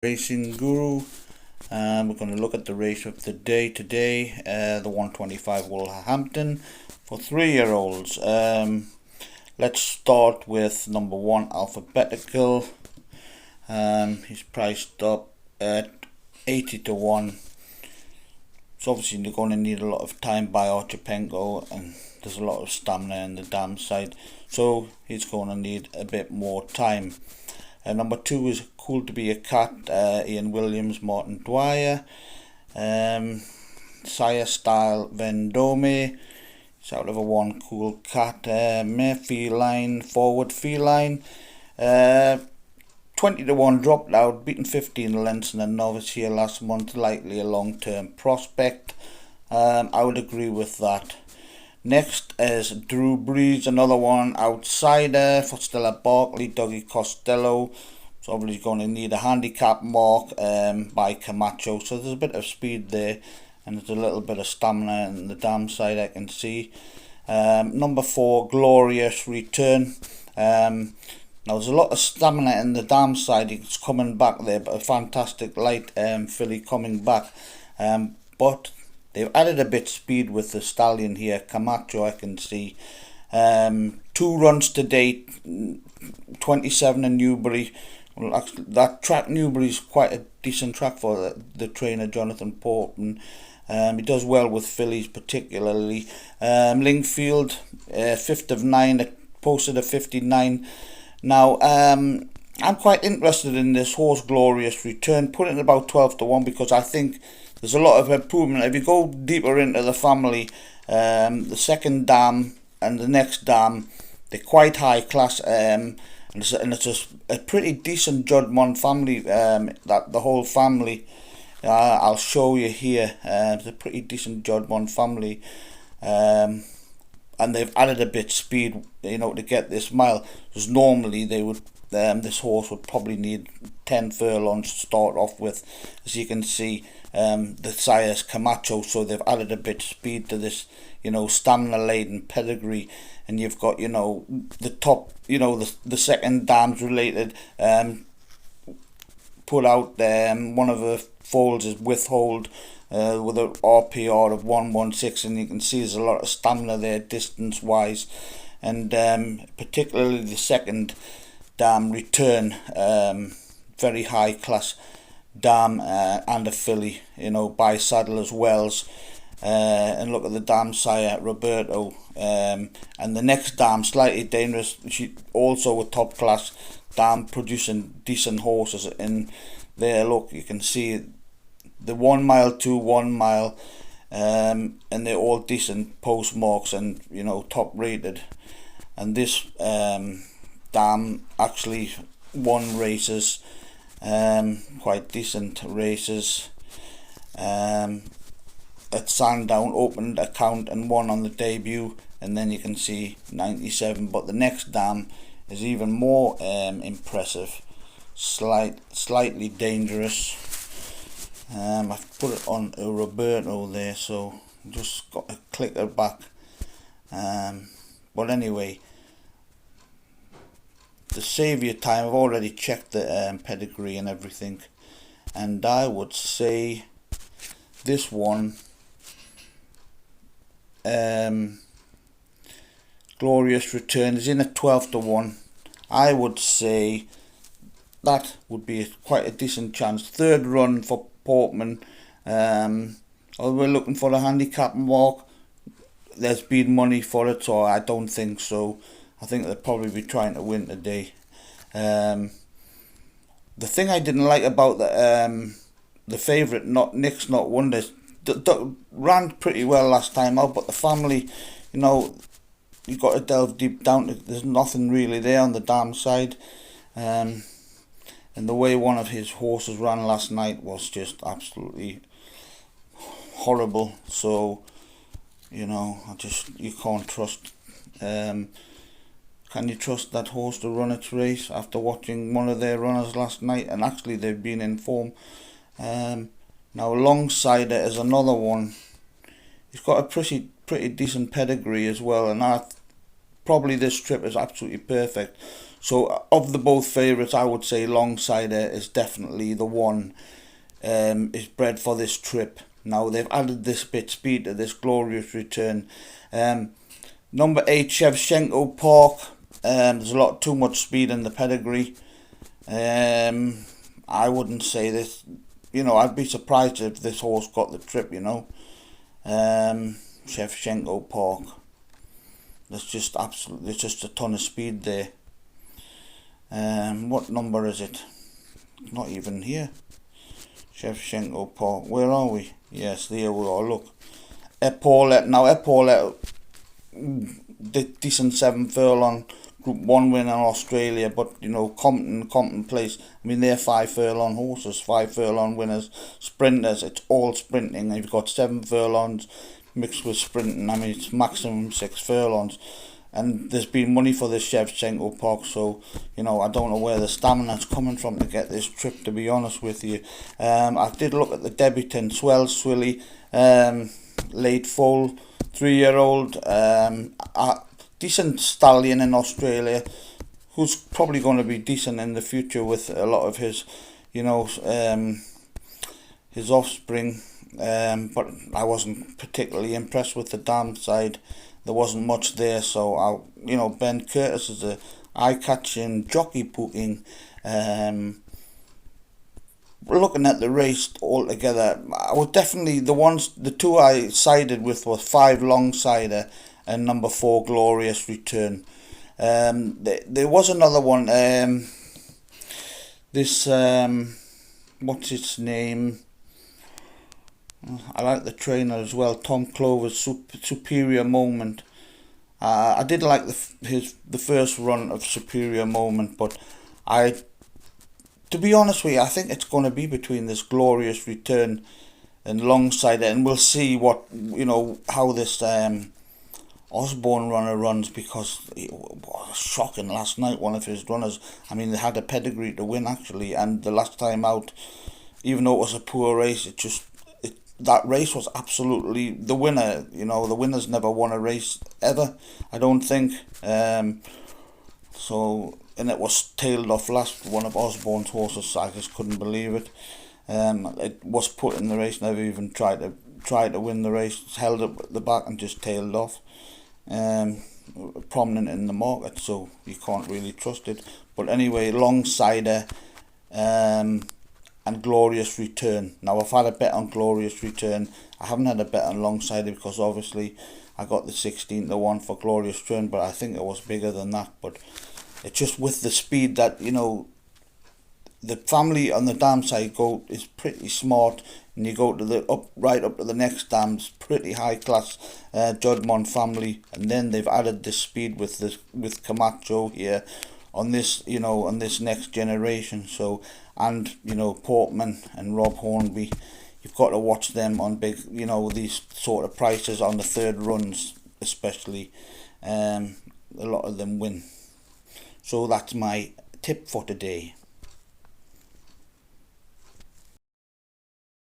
Racing Guru. We're going to look at the race of the day today, the 125 Wolverhampton for 3-year-olds. Let's start with number 1, Alphabetical. He's priced up at 80 to 1. So obviously you're going to need a lot of time by Archipenko, and there's a lot of stamina in the dam side, so he's going to need a bit more time. Number 2 is Cool to Be a Cat, Ian Williams, Martin Dwyer. Sire Style Vendome, it's out of a 1 Cool Cat. Mare Feline, Forward Feline. 20 to 1 dropped out, beaten 15 lengths in a novice here last month, likely a long-term prospect. I would agree with that. Next is Drew Brees, another one outsider for Stella Barkley, Dougie Costello. So obviously going to need a handicap mark by Camacho. So there's a bit of speed there, and there's a little bit of stamina in the dam side I can see. Number 4, Glorious Return. Now there's a lot of stamina in the dam side. It's coming back there, but a fantastic light filly coming back. But they've added a bit of speed with the stallion here, Camacho, I can see. 2 runs to date, 27 in Newbury. Well, actually, that track Newbury is quite a decent track for the trainer, Jonathan Portman. He does well with fillies particularly. Lingfield, 5th of 9, posted a 59. Now, I'm quite interested in this horse, Glorious Return, put it at about 12 to 1, because I think there's a lot of improvement. If you go deeper into the family, the second dam and the next dam, they're quite high class, and it's a pretty decent Judmont family, that the whole family, I'll show you here. It's a pretty decent Judmont family, and they've added a bit of speed, to get this mile, because normally they would, this horse would probably need 10 furlongs to start off with. As you can see, the sire's Camacho, so they've added a bit of speed to this, stamina laden pedigree. And you've got, the top, the second dam's related, put out one of the foals is Withhold, with an RPR of 116, and you can see there's a lot of stamina there distance wise, and particularly the second dam, Return, very high class dam, and a filly, by Saddler's Wells. And look at the dam sire, Roberto, and the next dam, Slightly Dangerous, she also a top class dam, producing decent horses in there. Look, you can see the 1 mile, 2 1 mile, and they're all decent postmarks and top rated. And this dam actually won races, quite decent races. At Sandown, opened account and won on the debut, and then you can see 97. But the next dam is even more impressive, slightly dangerous. I've put it on a Roberto there, so just got to click it back. But anyway, to save your time, I've already checked the pedigree and everything, and I would say this one, Glorious Return, is in at 12 to 1. I would say that would be quite a decent chance. Third run for Portman. Although we're looking for a handicap mark, there's been money for it, so I don't think so. I think they'll probably be trying to win today. The thing I didn't like about the favourite, Nick's Not Wonders, ran pretty well last time out, but the family, you've got to delve deep down. There's nothing really there on the dam side, and the way one of his horses ran last night was just absolutely horrible. So, you can't trust. Can you trust that horse to run its race after watching one of their runners last night? And actually, they've been in form. Now alongside it is another one. He's got a pretty decent pedigree as well, and probably this trip is absolutely perfect. So of the both favourites, I would say Longsider is definitely the one is bred for this trip. Now they've added this bit speed to this Glorious Return. Number 8, Shevchenko Park. There's a lot too much speed in the pedigree. I wouldn't say this. I'd be surprised if this horse got the trip. Shevchenko Park. There's just a ton of speed there. What number is it? Not even here. Shevchenko Park. Where are we? Yes, there we are. Look, Epaulet. Now Epaulet, decent 7 furlong Group 1 win in Australia, but Compton place. I mean, they're 5 furlong horses, 5 furlong winners, sprinters. It's all sprinting. You've got 7 furlongs mixed with sprinting. I mean, it's maximum 6 furlongs. And there's been money for this Shevchenko Park, so I don't know where the stamina's coming from to get this trip, to be honest with you. I did look at the debutant, Swell Swilly, late foal, 3-year-old, decent stallion in Australia, who's probably going to be decent in the future with a lot of his, his offspring. But I wasn't particularly impressed with the dam side. There wasn't much there, so Ben Curtis is a eye-catching, jockey-pooking. Looking at the race altogether, I was definitely the two I sided with was 5 Longsider and number 4 Glorious Return. There was another one. What's its name? I like the trainer as well, Tom Clover's Superior Moment. I did like the first run of Superior Moment, but to be honest with you, I think it's going to be between this Glorious Return and Longsider, and we'll see how this Osborne runner runs, because it was shocking last night. One of his runners, I mean, they had a pedigree to win actually, and the last time out, even though it was a poor race, that race was absolutely the winner. The winners never won a race ever, I don't think. And it was tailed off last, one of Osborne's horses. I just couldn't believe it. It was put in the race, never even tried to win the race. Held up at the back and just tailed off. Prominent in the market, so you can't really trust it. But anyway, Longsider, and Glorious Return. Now I've had a bet on Glorious Return. I haven't had a bet on Longsider because obviously I got the 16-1 for Glorious Return, but I think it was bigger than that. But it's just with the speed that the family on the dam side is pretty smart, and you go to right up to the next dams, pretty high class Judmont family, and then they've added this speed with Camacho here on this next generation. So, and Portman and Rob Hornby, you've got to watch them on big these sort of prices on the third runs especially. A lot of them win. So that's my tip for today.